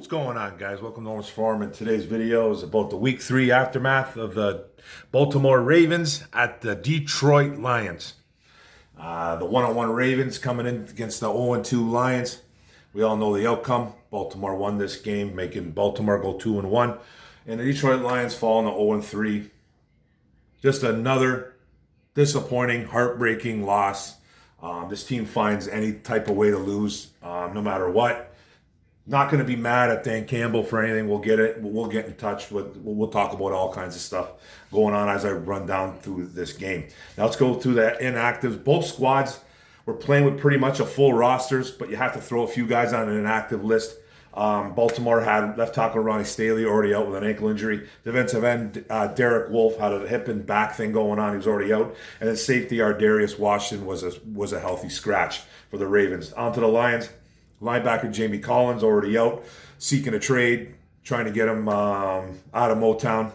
What's going on, guys? Welcome to Norris Farm, and today's video is about the Week 3 aftermath of the Baltimore Ravens at the Detroit Lions. The one-on-one Ravens coming in against the 0-2 Lions. We all know the outcome. Baltimore won this game, making Baltimore go 2-1. And the Detroit Lions fall to 0-3. Just another disappointing, heartbreaking loss. This team finds any type of way to lose, no matter what. Not going to be mad at Dan Campbell for anything. We'll get it. We'll get in touch with. We'll talk about all kinds of stuff going on as I run down through this game. Now let's go through the inactives. Both squads were playing with pretty much a full rosters, but you have to throw a few guys on an inactive list. Baltimore had left tackle Ronnie Staley already out with an ankle injury. Defensive end Derek Wolfe had a hip and back thing going on. He was already out. And then safety Darius Washington was a healthy scratch for the Ravens. On to the Lions. Linebacker Jamie Collins already out, seeking a trade, trying to get him out of Motown.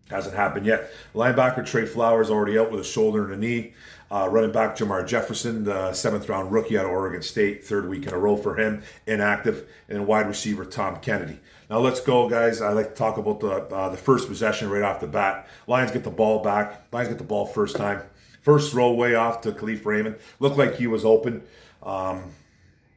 Hasn't happened yet. Linebacker Trey Flowers already out with a shoulder and a knee. Running back Jamar Jefferson, the 7th-round rookie out of Oregon State, third week in a row for him, inactive. And then wide receiver Tom Kennedy. Now let's go, guys. I like to talk about the first possession right off the bat. Lions get the ball back. Lions get the ball first time. First throw way off to Khalif Raymond. Looked like he was open.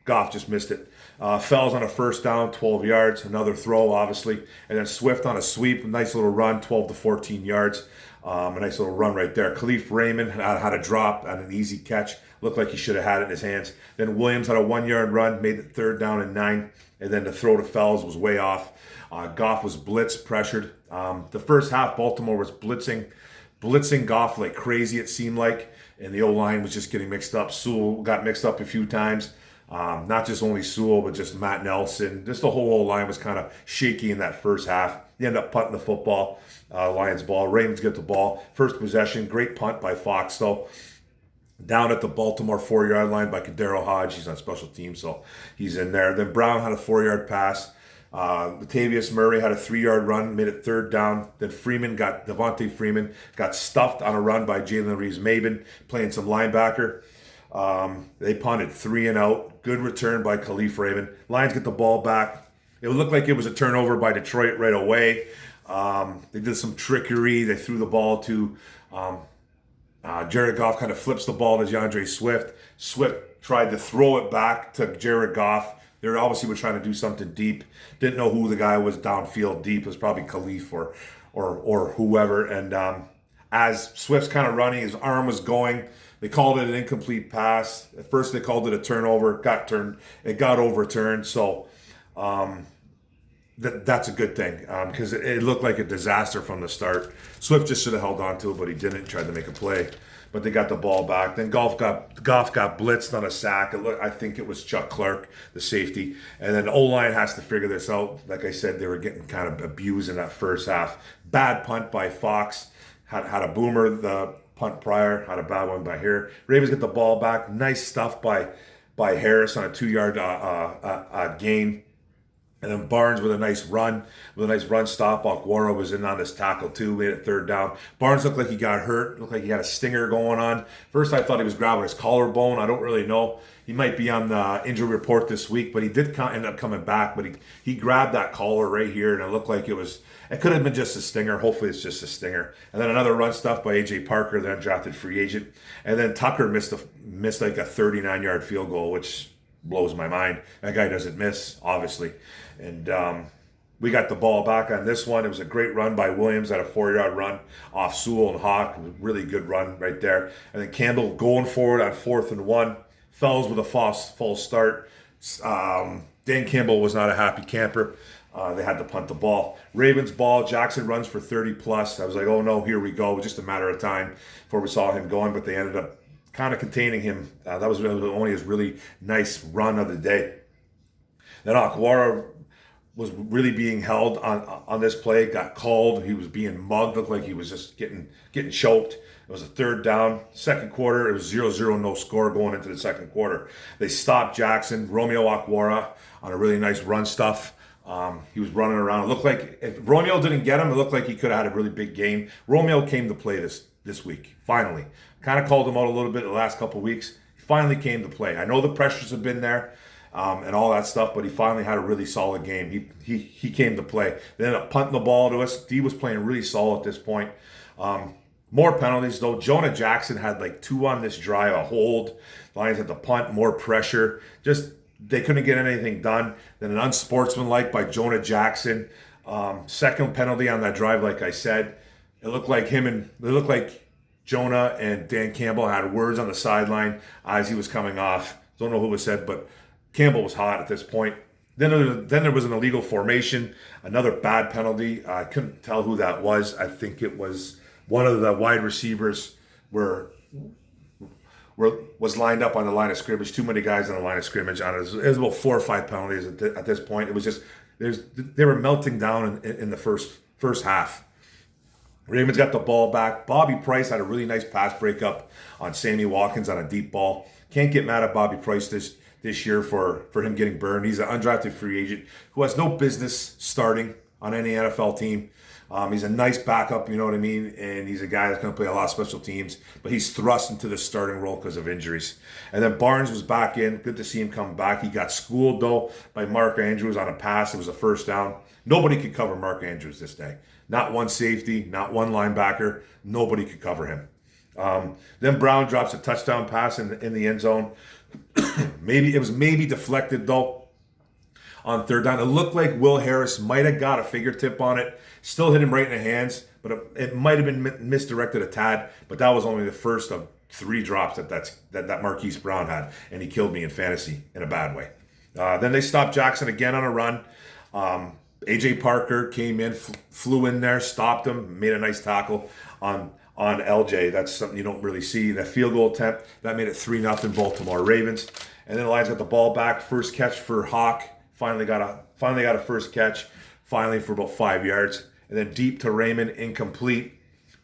Goff just missed it. Fells on a first down, 12 yards. Another throw, obviously. And then Swift on a sweep. Nice little run, 12 to 14 yards. A nice little run right there. Khalif Raymond had a drop on an easy catch. Looked like he should have had it in his hands. Then Williams had a 1-yard run, made it 3rd down and 9. And then the throw to Fells was way off. Goff was blitz pressured. The first half, Baltimore was blitzing Goff like crazy, it seemed like. And the O-line was just getting mixed up. Sewell got mixed up a few times. Not just only Sewell, but just Matt Nelson. Just the whole line was kind of shaky in that first half. They end up punting the football. Lions ball. Ravens get the ball. First possession. Great punt by Fox, though. Down at the Baltimore 4-yard line by Kadero Hodge. He's on special teams, so he's in there. Then Brown had a 4-yard pass. Latavius Murray had a 3-yard run, made it 3rd down. Then Devontae Freeman got stuffed on a run by Jalen Reeves-Maybin, playing some linebacker. They punted 3 and out. Good return by Khalif Raymond. Lions get the ball back. It looked like it was a turnover by Detroit right away. They did some trickery. They threw the ball to Jared Goff, kind of flips the ball to DeAndre Swift. Swift tried to throw it back to Jared Goff. They obviously were trying to do something deep. Didn't know who the guy was downfield deep. It was probably Khalif or whoever. And as Swift's kind of running, his arm was going. They called it an incomplete pass. At first, they called it a turnover. It got overturned. So that's a good thing because it looked like a disaster from the start. Swift just should have held on to it, but he didn't. Tried to make a play, but they got the ball back. Then Goff got blitzed on a sack. I think it was Chuck Clark, the safety. And then the O-line has to figure this out. Like I said, they were getting kind of abused in that first half. Bad punt by Fox. Had a boomer the punt prior, had a bad one by here. Ravens get the ball back. Nice stuff by Harris on a 2-yard gain. And then Barnes with a nice run stop. Okwara was in on this tackle too, made it 3rd down. Barnes looked like he got hurt, looked like he had a stinger going on. First I thought he was grabbing his collarbone. I don't really know. He might be on the injury report this week, but he did end up coming back. But he grabbed that collar right here, and it looked like it could have been just a stinger. Hopefully it's just a stinger. And then another run stuff by A.J. Parker, the undrafted free agent. And then Tucker missed like a 39-yard field goal, which blows my mind. That guy doesn't miss, obviously. And we got the ball back on this one. It was a great run by Williams at a 4-yard run off Sewell and Hawk. It was a really good run right there. And then Campbell going forward on 4th and 1. Fells with a false start. Dan Campbell was not a happy camper. They had to punt the ball. Ravens ball. Jackson runs for 30+. I was like, oh no, here we go. It was just a matter of time before we saw him going, but they ended up kind of containing him. That was only his really nice run of the day. Then Okwara was really being held on this play. Got called. He was being mugged. Looked like he was just getting choked. It was a 3rd down. Second quarter, it was 0-0, no score going into the second quarter. They stopped Jackson. Romeo Okwara on a really nice run stuff. He was running around. It looked like if Romeo didn't get him, it looked like he could have had a really big game. Romeo came to play this week, finally. Kind of called him out a little bit the last couple of weeks. He finally came to play. I know the pressures have been there. and all that stuff. But he finally had a really solid game. He came to play. They ended up punting the ball to us. D was playing really solid at this point. More penalties though. Jonah Jackson had like 2 on this drive, a hold. Lions had to punt, more pressure. Just they couldn't get anything done. Then an unsportsmanlike by Jonah Jackson. Second penalty on that drive, like I said. It looked like Jonah and Dan Campbell had words on the sideline as he was coming off. Don't know who was said, but Campbell was hot at this point. Then there was an illegal formation, another bad penalty. I couldn't tell who that was. I think it was one of the wide receivers was lined up on the line of scrimmage. Too many guys on the line of scrimmage. It was about 4 or 5 penalties at this point. It was just they were melting down in the first half. Ravens got the ball back. Bobby Price had a really nice pass breakup on Sammy Watkins on a deep ball. Can't get mad at Bobby Price this year for him getting burned. He's an undrafted free agent who has no business starting on any NFL team. He's a nice backup, you know what I mean? And he's a guy that's going to play a lot of special teams, but he's thrust into the starting role because of injuries. And then Barnes was back in. Good to see him come back. He got schooled, though, by Mark Andrews on a pass. It was a first down. Nobody could cover Mark Andrews this day. Not one safety, not one linebacker. Nobody could cover him. Then Brown drops a touchdown pass in the end zone. It was deflected, though, on third down. It looked like Will Harris might have got a fingertip on it. Still hit him right in the hands, but it might have been misdirected a tad. But that was only the first of 3 drops that Marquise Brown had, and he killed me in fantasy in a bad way. Then they stopped Jackson again on a run. A.J. Parker came in, flew in there, stopped him, made a nice tackle on LJ. That's something you don't really see. That field goal attempt, that made it 3-0 Baltimore Ravens. And then the Lions got the ball back. First catch for Hawk. Finally got a first catch, finally for about 5 yards. And then deep to Raymond, incomplete.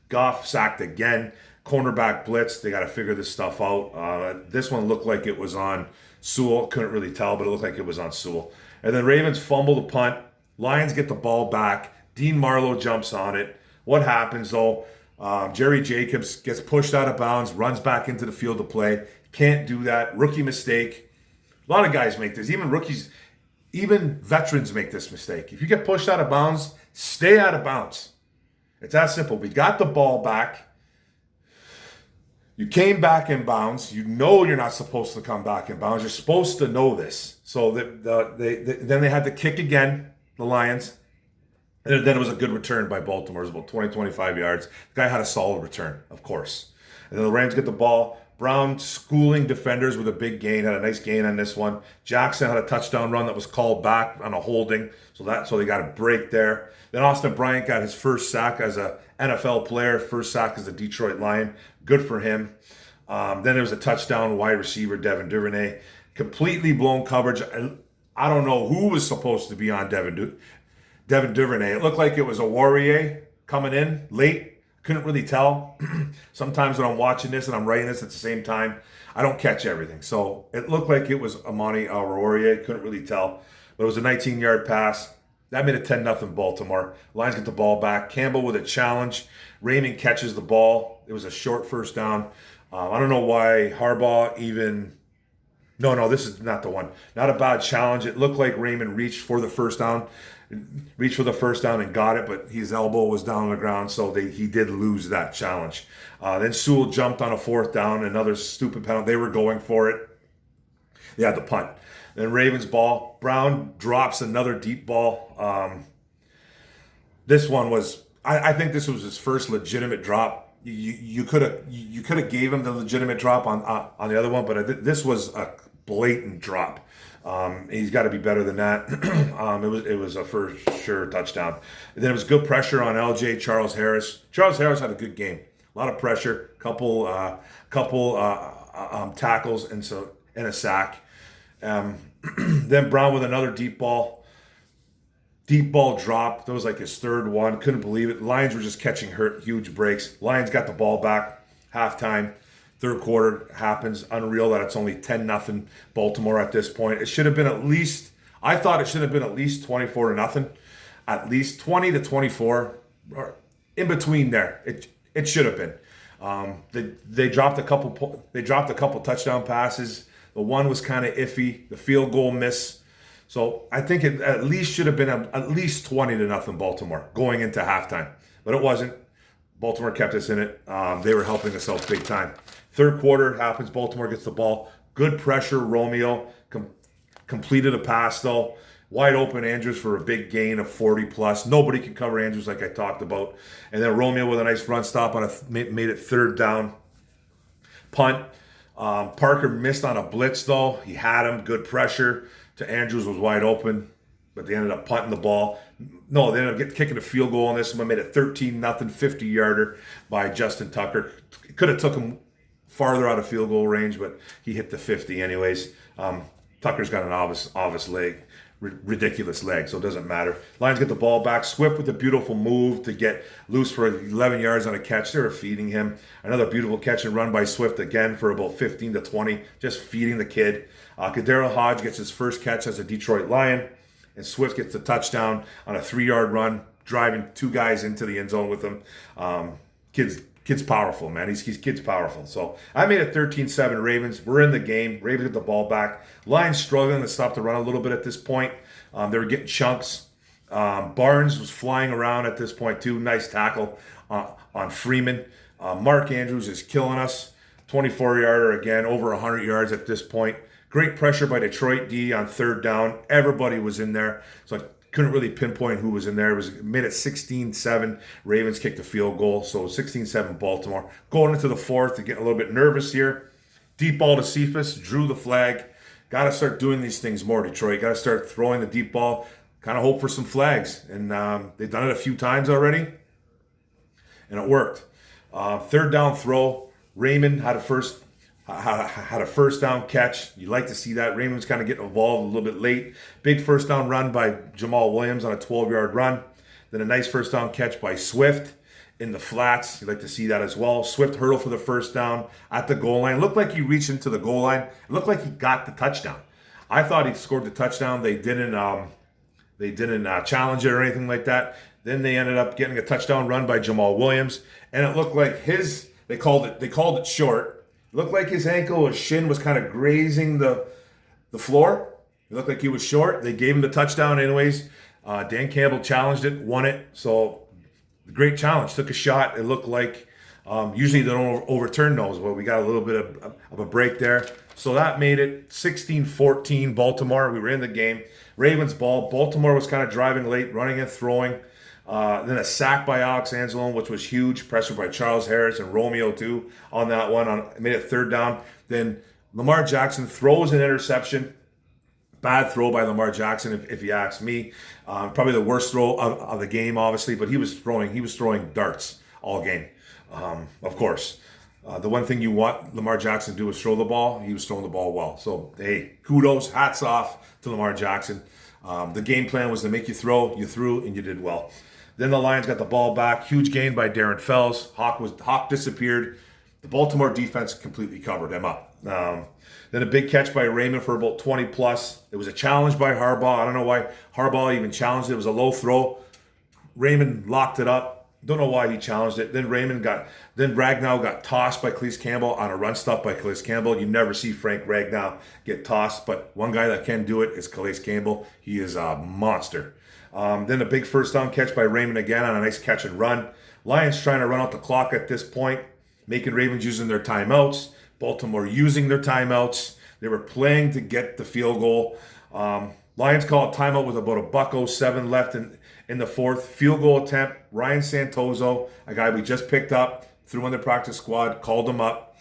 Goff sacked again. Cornerback blitz. They got to figure this stuff out. This one looked like it was on Sewell. Couldn't really tell, but it looked like it was on Sewell. And then Ravens fumble the punt. Lions get the ball back. Dean Marlowe jumps on it. What happens, though? Jerry Jacobs gets pushed out of bounds, runs back into the field to play. Can't do that. Rookie mistake. A lot of guys make this. Even rookies, even veterans make this mistake. If you get pushed out of bounds, stay out of bounds. It's that simple. We got the ball back. You came back in bounds. You know you're not supposed to come back in bounds. You're supposed to know this. So then they had to kick again, the Lions. And then it was a good return by Baltimore. It was about 20, 25 yards. The guy had a solid return, of course. And then the Rams get the ball. Brown schooling defenders with a big gain. Had a nice gain on this one. Jackson had a touchdown run that was called back on a holding. So they got a break there. Then Austin Bryant got his first sack as a NFL player. First sack as a Detroit Lion. Good for him. Then there was a touchdown wide receiver, Devin Duvernay. Completely blown coverage. I don't know who was supposed to be on Devin Duvernay. It looked like it was a Warrior coming in late. Couldn't really tell. Sometimes when I'm watching this and I'm writing this at the same time, I don't catch everything. So it looked like it was Amani Warrior. Couldn't really tell. But it was a 19-yard pass. That made it 10-0 Baltimore. Lions get the ball back. Campbell with a challenge. Raymond catches the ball. It was a short first down. I don't know why Harbaugh even... No, this is not the one. Not a bad challenge. It looked like Raymond reached for the first down and got it, but his elbow was down on the ground, so he did lose that challenge. Then Sewell jumped on a fourth down, another stupid penalty. They were going for it. They had the punt. Then Ravens ball. Brown drops another deep ball. This one was, I think this was his first legitimate drop. You could have gave him the legitimate drop on the other one, but this was a blatant drop. He's got to be better than that. It was a for sure touchdown. And then it was good pressure on LJ Charles Harris. Charles Harris had a good game. A lot of pressure, couple tackles and a sack. Then Brown with another deep ball drop. That was like his third one. Couldn't believe it. Lions were just catching huge breaks. Lions got the ball back. Halftime. Third quarter happens. Unreal that it's only 10-0 Baltimore at this point. It should have been at least, I thought it should have been at least 24-0. At least 20-24. Or in between there. It should have been. They dropped a couple touchdown passes. The one was kind of iffy. The field goal miss. So I think it at least should have been at least 20-0 Baltimore going into halftime. But it wasn't. Baltimore kept us in it. They were helping us out big time. Third quarter happens. Baltimore gets the ball. Good pressure. Romeo completed a pass, though. Wide open Andrews for a big gain of 40 plus. Nobody can cover Andrews like I talked about. And then Romeo with a nice run stop on made it third down. Punt. Parker missed on a blitz, though. He had him. Good pressure. To Andrews was wide open, but they ended up punting the ball. No, they ended up kicking a field goal on this one. Made it 13-0, 50-yarder by Justin Tucker. Could have took him farther out of field goal range, but he hit the 50 anyways. Tucker's got an obvious leg, ridiculous leg, so it doesn't matter. Lions get the ball back. Swift with a beautiful move to get loose for 11 yards on a catch. They were feeding him. Another beautiful catch and run by Swift again for about 15 to 20, just feeding the kid. Kadero Hodge gets his first catch as a Detroit Lion, and Swift gets the touchdown on a 3-yard run, driving two guys into the end zone with him. Kid's powerful, man. He's kid's powerful. So I made it 13-7 Ravens. We're in the game. Ravens get the ball back. Lions struggling to stop the run a little bit at this point. They were getting chunks. Barnes was flying around at this point too. Nice tackle on Freeman. Mark Andrews is killing us. 24-yarder again, over 100 yards at this point. Great pressure by Detroit D on third down. Everybody was in there. So I couldn't really pinpoint who was in there. It made it 16-7. Ravens kicked the field goal. So 16-7 Baltimore. Going into the fourth, they're getting a little bit nervous here. Deep ball to Cephas. Drew the flag. Got to start doing these things more, Detroit. Got to start throwing the deep ball. Kind of hope for some flags. And they've done it a few times already. And it worked. Third down throw. Raymond had a first down catch. You like to see that. Raymond's kind of getting involved a little bit late. Big first down run by Jamal Williams on a 12-yard run. Then a nice first down catch by Swift in the flats. You like to see that as well. Swift hurdle for the first down at the goal line. Looked like he reached into the goal line. It looked like he got the touchdown. I thought he scored the touchdown. They didn't challenge it or anything like that. Then they ended up getting a touchdown run by Jamal Williams, and it looked like they called it short. It looked like his ankle or shin was kind of grazing the floor. It looked like he was short. They gave him the touchdown anyways. Dan Campbell challenged it, won it. So great challenge. Took a shot. It looked like usually they don't overturn those, but we got a little bit of a break there. So that made it 16-14 Baltimore. We were in the game. Ravens ball. Baltimore was kind of driving late, running and throwing. Then a sack by Alex Anzalone, which was huge. Pressure by Charles Harris and Romeo, too, on that one. Made it third down. Then Lamar Jackson throws an interception. Bad throw by Lamar Jackson, if you ask me. Probably the worst throw of the game, obviously. But he was throwing darts all game, of course. The one thing you want Lamar Jackson to do is throw the ball. He was throwing the ball well. So, hey, kudos, hats off to Lamar Jackson. The game plan was to make you throw. You threw, and you did well. Then the Lions got the ball back. Huge gain by Darren Fells. Hawk disappeared. The Baltimore defense completely covered him up. Then a big catch by Raymond for about 20 plus. It was a challenge by Harbaugh. I don't know why Harbaugh even challenged it. It was a low throw. Raymond locked it up. Don't know why he challenged it. Then Ragnow got tossed by Calais Campbell on a run stuff by Calais Campbell. You never see Frank Ragnow get tossed, but one guy that can do it is Calais Campbell. He is a monster. Then a big first down catch by Raymond again on a nice catch and run. Lions trying to run out the clock at this point, making Ravens using their timeouts. Baltimore using their timeouts. They were playing to get the field goal. Lions call a timeout with about $1:07 left in the fourth. Field goal attempt. Ryan Santoso, a guy we just picked up, threw in the practice squad, called him up.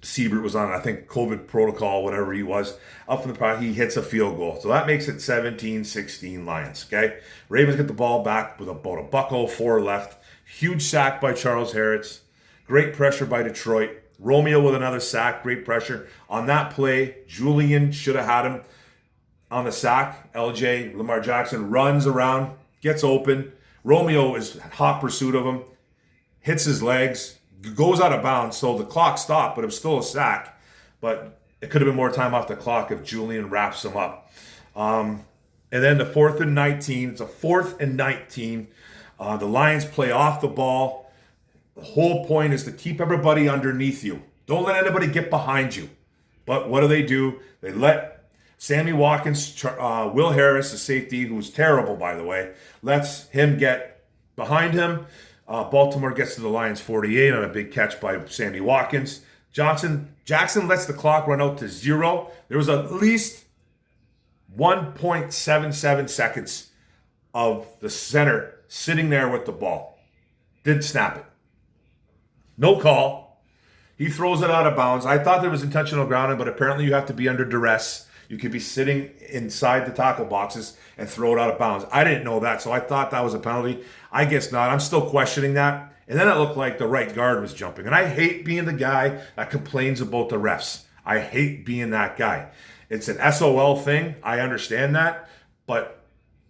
Siebert was on, I think, COVID protocol, whatever he was. Up from the practice, he hits a field goal. So that makes it 17-16 Lions, okay? Ravens get the ball back with about $1:04 left. Huge sack by Charles Harris. Great pressure by Detroit. Romeo with another sack. Great pressure. On that play, Julian should have had him on the sack. LJ, Lamar Jackson, runs around, gets open. Romeo is hot pursuit of him. Hits his legs. Goes out of bounds. So the clock stopped, but it was still a sack. But it could have been more time off the clock if Julian wraps him up. And then the 4th and 19. It's a 4th and 19. The Lions play off the ball. The whole point is to keep everybody underneath you. Don't let anybody get behind you. But what do? They let Sammy Watkins, Will Harris, the safety, who's terrible, by the way, lets him get behind him. Baltimore gets to the Lions 48 on a big catch by Sammy Watkins. Jackson lets the clock run out to 0. There was at least 1.77 seconds of the center sitting there with the ball. Didn't snap it. No call. He throws it out of bounds. I thought there was intentional grounding, but apparently you have to be under duress. You could be sitting inside the tackle boxes and throw it out of bounds. I didn't know that, so I thought that was a penalty. I guess not. I'm still questioning that. And then it looked like the right guard was jumping. And I hate being the guy that complains about the refs. I hate being that guy. It's an SOL thing. I understand that. But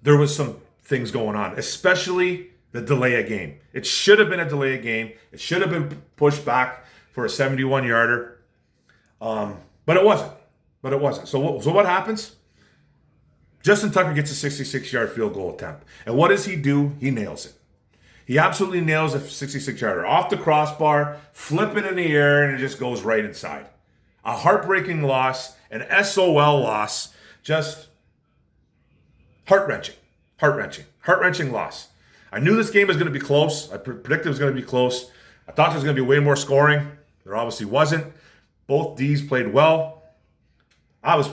there was some things going on, especially the delay of game. It should have been a delay of game. It should have been pushed back for a 71-yarder. But it wasn't. So what happens? Justin Tucker gets a 66-yard field goal attempt. And what does he do? He nails it. He absolutely nails a 66-yarder off the crossbar, flip it in the air, and it just goes right inside. A heartbreaking loss, an SOL loss, just heart-wrenching loss. I knew this game was going to be close. I predicted it was going to be close. I thought there was going to be way more scoring. There obviously wasn't. Both Ds played well. I was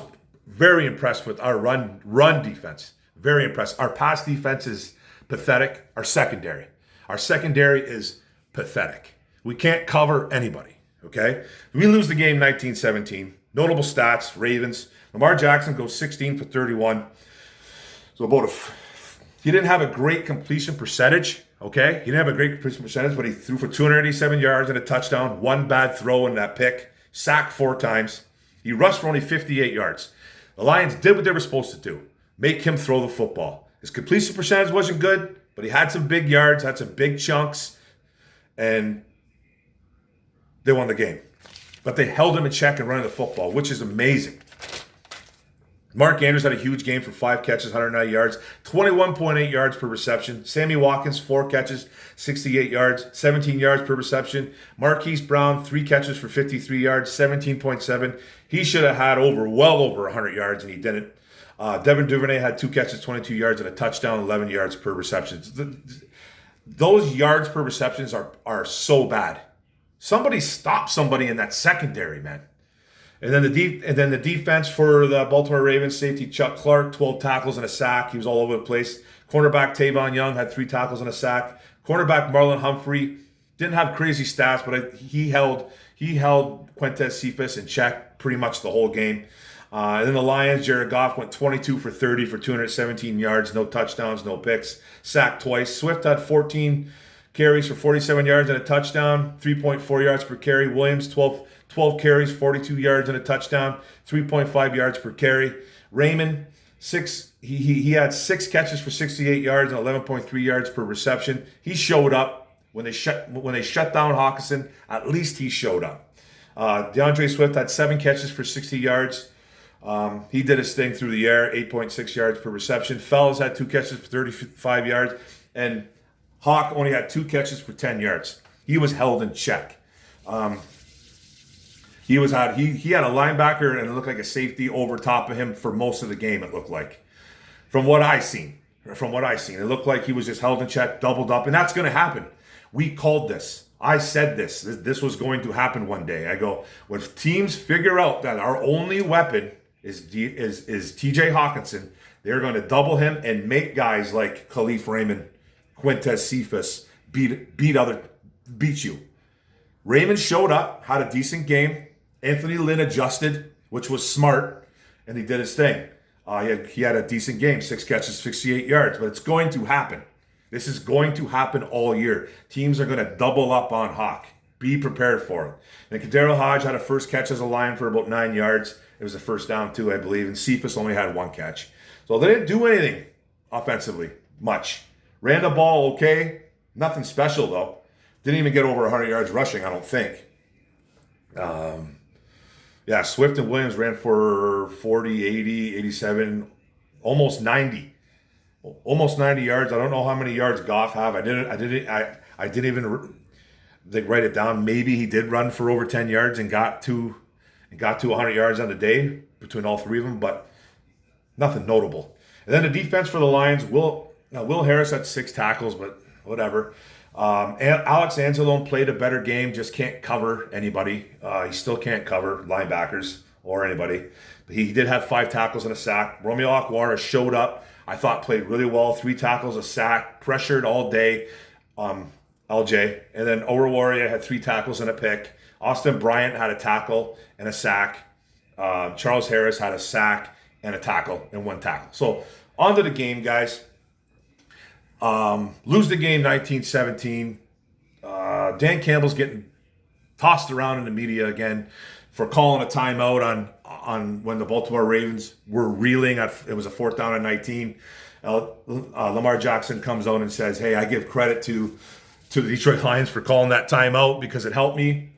very impressed with our run defense. Very impressed. Our pass defense is pathetic. Our secondary is pathetic. We can't cover anybody, okay? We lose the game 19-17. Notable stats, Ravens. Lamar Jackson goes 16 for 31. So he didn't have a great completion percentage, okay? He didn't have a great completion percentage, but he threw for 287 yards and a touchdown. One bad throw in that pick. Sacked 4 times. He rushed for only 58 yards. The Lions did what they were supposed to do. Make him throw the football. His completion percentage wasn't good, but he had some big yards, had some big chunks, and they won the game. But they held him in check and running the football, which is amazing. Mark Andrews had a huge game for 5 catches, 190 yards, 21.8 yards per reception. Sammy Watkins, 4 catches, 68 yards, 17 yards per reception. Marquise Brown, 3 catches for 53 yards, 17.7. He should have had well over 100 yards, and he didn't. Devin Duvernay had 2 catches, 22 yards, and a touchdown, 11 yards per reception. Those yards per receptions are so bad. Somebody stop somebody in that secondary, man. And then the defense for the Baltimore Ravens, safety Chuck Clark, 12 tackles and a sack. He was all over the place. Cornerback Tavon Young had 3 tackles and a sack. Cornerback Marlon Humphrey didn't have crazy stats, but he held Quintez Cephas in check pretty much the whole game. And then the Lions, Jared Goff went 22 for 30 for 217 yards, no touchdowns, no picks, sacked twice. Swift had 14 carries for 47 yards and a touchdown, 3.4 yards per carry. Williams, 12 carries, 42 yards and a touchdown, 3.5 yards per carry. Raymond, he had 6 catches for 68 yards and 11.3 yards per reception. He showed up when they shut down Hawkinson. At least he showed up. DeAndre Swift had 7 catches for 60 yards. He did his thing through the air, 8.6 yards per reception. Fells had 2 catches for 35 yards, and Hawk only had 2 catches for 10 yards. He was held in check. He had a linebacker and it looked like a safety over top of him for most of the game. It looked like, from what I seen, it looked like he was just held in check, doubled up, and that's going to happen. We called this. I said this was going to happen one day. I go, when teams figure out that our only weapon is TJ Hawkinson, they're going to double him and make guys like Khalif Raymond, Quintez Cephas beat you. Raymond showed up, had a decent game. Anthony Lynn adjusted, which was smart, and he did his thing. He had a decent game, 6 catches, 68 yards, but it's going to happen. This is going to happen all year. Teams are going to double up on Hawk. Be prepared for it. And Kadero Hodge had a first catch as a Lion for about 9 yards. It was a first down too, I believe, and Cephas only had 1 catch. So they didn't do anything offensively, much. Ran the ball okay, nothing special though. Didn't even get over 100 yards rushing, I don't think. Swift and Williams ran for 40, 80, 87, almost 90. Almost 90 yards. I don't know how many yards Goff have. I didn't even write it down. Maybe he did run for over 10 yards and got to and got to 100 yards on the day between all three of them, but nothing notable. And then the defense for the Lions, Will Harris had 6 tackles, but whatever. And Alex Anzalone played a better game, just can't cover anybody. He still can't cover linebackers or anybody. But he did have 5 tackles and a sack. Romeo Okwara showed up. I thought played really well. 3 tackles, a sack, pressured all day. LJ. And then Oruwariye had 3 tackles and a pick. Austin Bryant had a tackle and a sack. Charles Harris had a sack and a tackle and 1 tackle. So on to the game, guys. Lose the game 19-17. Dan Campbell's getting tossed around in the media again for calling a timeout on when the Baltimore Ravens were reeling. It was a 4th down and 19. Lamar Jackson comes out and says, hey, I give credit to the Detroit Lions for calling that timeout because it helped me.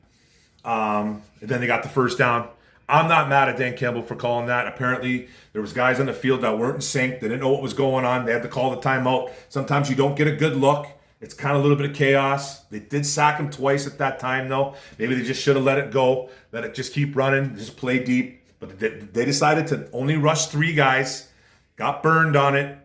And then they got the 1st down. I'm not mad at Dan Campbell for calling that. Apparently, there was guys on the field that weren't in sync. They didn't know what was going on. They had to call the timeout. Sometimes you don't get a good look. It's kind of a little bit of chaos. They did sack him twice at that time, though. Maybe they just should have let it go, let it just keep running, just play deep. But they decided to only rush 3 guys, got burned on it.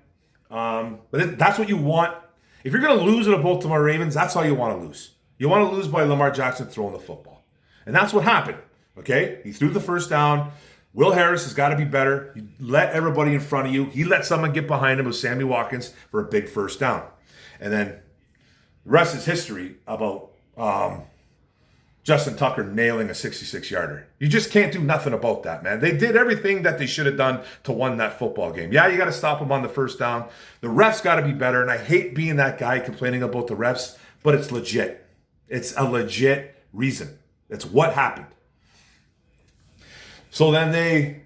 But that's what you want. If you're going to lose to the Baltimore Ravens, that's how you want to lose. You want to lose by Lamar Jackson throwing the football. And that's what happened. Okay? He threw the 1st down. Will Harris has got to be better. You let everybody in front of you. He let someone get behind him with Sammy Watkins for a big 1st down. And then the rest is history about Justin Tucker nailing a 66-yarder. You just can't do nothing about that, man. They did everything that they should have done to win that football game. Yeah, you got to stop them on the 1st down. The refs got to be better, and I hate being that guy complaining about the refs, but it's legit. It's a legit reason. It's what happened. So then they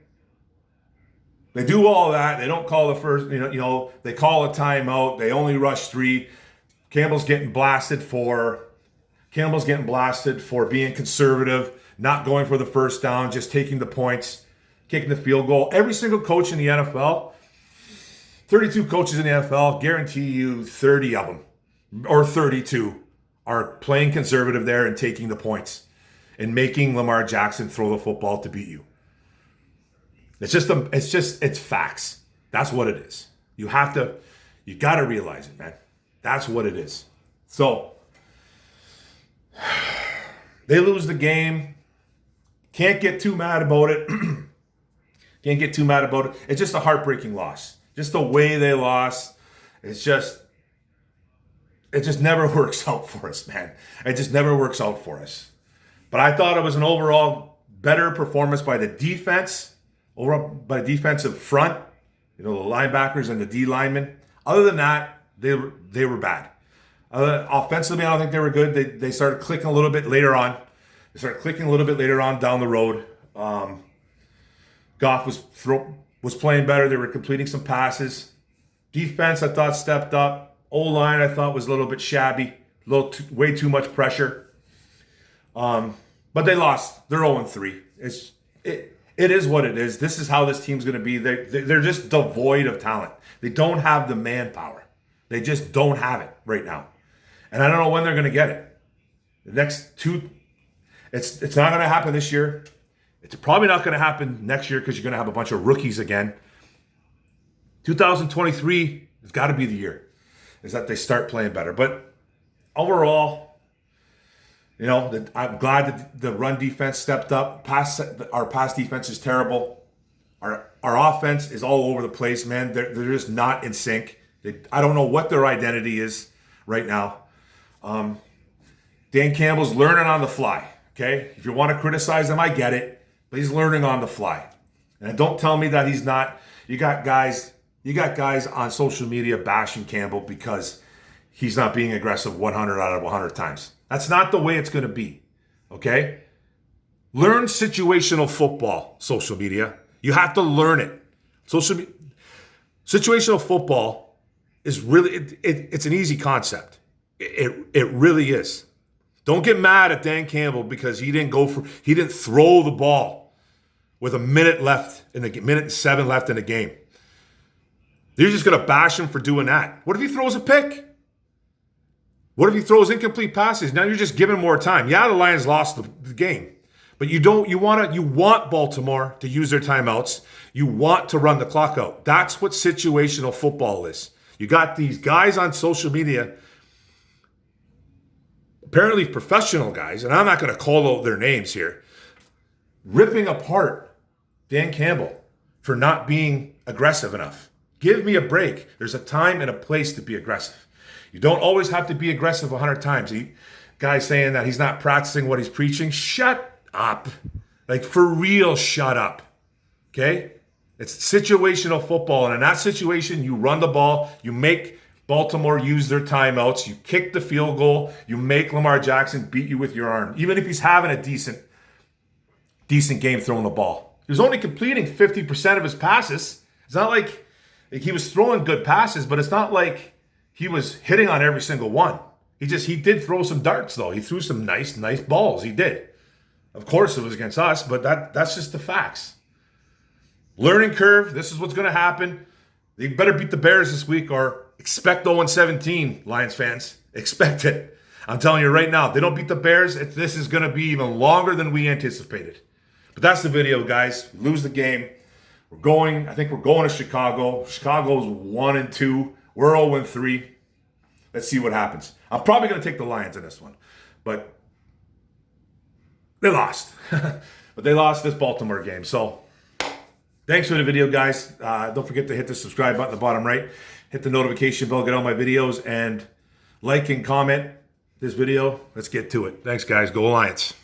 do all that. They don't call the first, they call a timeout. They only rush 3. Campbell's getting blasted for being conservative, not going for the 1st down, just taking the points, kicking the field goal. Every single coach in the NFL, 32 coaches in the NFL, guarantee you 30 of them, or 32, are playing conservative there and taking the points and making Lamar Jackson throw the football to beat you. It's facts. That's what it is. You got to realize it, man. That's what it is. So, they lose the game. Can't get too mad about it. It's just a heartbreaking loss. Just the way they lost. It just never works out for us, man. It just never works out for us. But I thought it was an overall better performance by the defense, by the defensive front, the linebackers and the D linemen. Other than that, they were bad. Offensively, I don't think they were good. They started clicking a little bit later on. Down the road. Goff was playing better. They were completing some passes. Defense, I thought, stepped up. O-line, I thought, was a little bit shabby. Way too much pressure. But they lost. They're 0-3. It is what it is. This is how this team's going to be. They're just devoid of talent. They don't have the manpower. They just don't have it right now. And I don't know when they're going to get it. The next 2, it's not going to happen this year. It's probably not going to happen next year because you're going to have a bunch of rookies again. 2023 has got to be the year, is that they start playing better. But overall, I'm glad that the run defense stepped up. Our pass defense is terrible. Our offense is all over the place, man. They're just not in sync. I don't know what their identity is right now. Dan Campbell's learning on the fly, okay? If you want to criticize him, I get it. But he's learning on the fly. And don't tell me that he's not. You got guys on social media bashing Campbell because he's not being aggressive 100 out of 100 times. That's not the way it's going to be, okay? Learn situational football, social media. You have to learn it. Situational football is really, it's an easy concept. It really is. Don't get mad at Dan Campbell because he didn't throw the ball with a minute and 7 left in the game. You're just going to bash him for doing that. What if he throws a pick? What if he throws incomplete passes? Now you're just giving more time. Yeah, the Lions lost the game. But you want Baltimore to use their timeouts. You want to run the clock out. That's what situational football is. You got these guys on social media, apparently professional guys, and I'm not going to call out their names here, ripping apart Dan Campbell for not being aggressive enough. Give me a break. There's a time and a place to be aggressive. You don't always have to be aggressive 100 times. Guys saying that he's not practicing what he's preaching. Shut up. Like, for real, shut up. Okay? It's situational football, and in that situation, you run the ball, you make Baltimore use their timeouts, you kick the field goal, you make Lamar Jackson beat you with your arm, even if he's having a decent game throwing the ball. He was only completing 50% of his passes. It's not like he was throwing good passes, but it's not like he was hitting on every single one. He did throw some darts, though. He threw some nice balls. He did. Of course, it was against us, but that's just the facts. Learning curve. This is what's going to happen. They better beat the Bears this week or expect 0-17, Lions fans. Expect it. I'm telling you right now, if they don't beat the Bears, this is going to be even longer than we anticipated. But that's the video, guys. We lose the game. I think we're going to Chicago. Chicago's 1-2. We're 0-3. Let's see what happens. I'm probably going to take the Lions in this one. But they lost. But they lost this Baltimore game. So thanks for the video, guys. Don't forget to hit the subscribe button at the bottom right. Hit the notification bell, get all my videos, and like and comment this video. Let's get to it. Thanks, guys. Go Lions.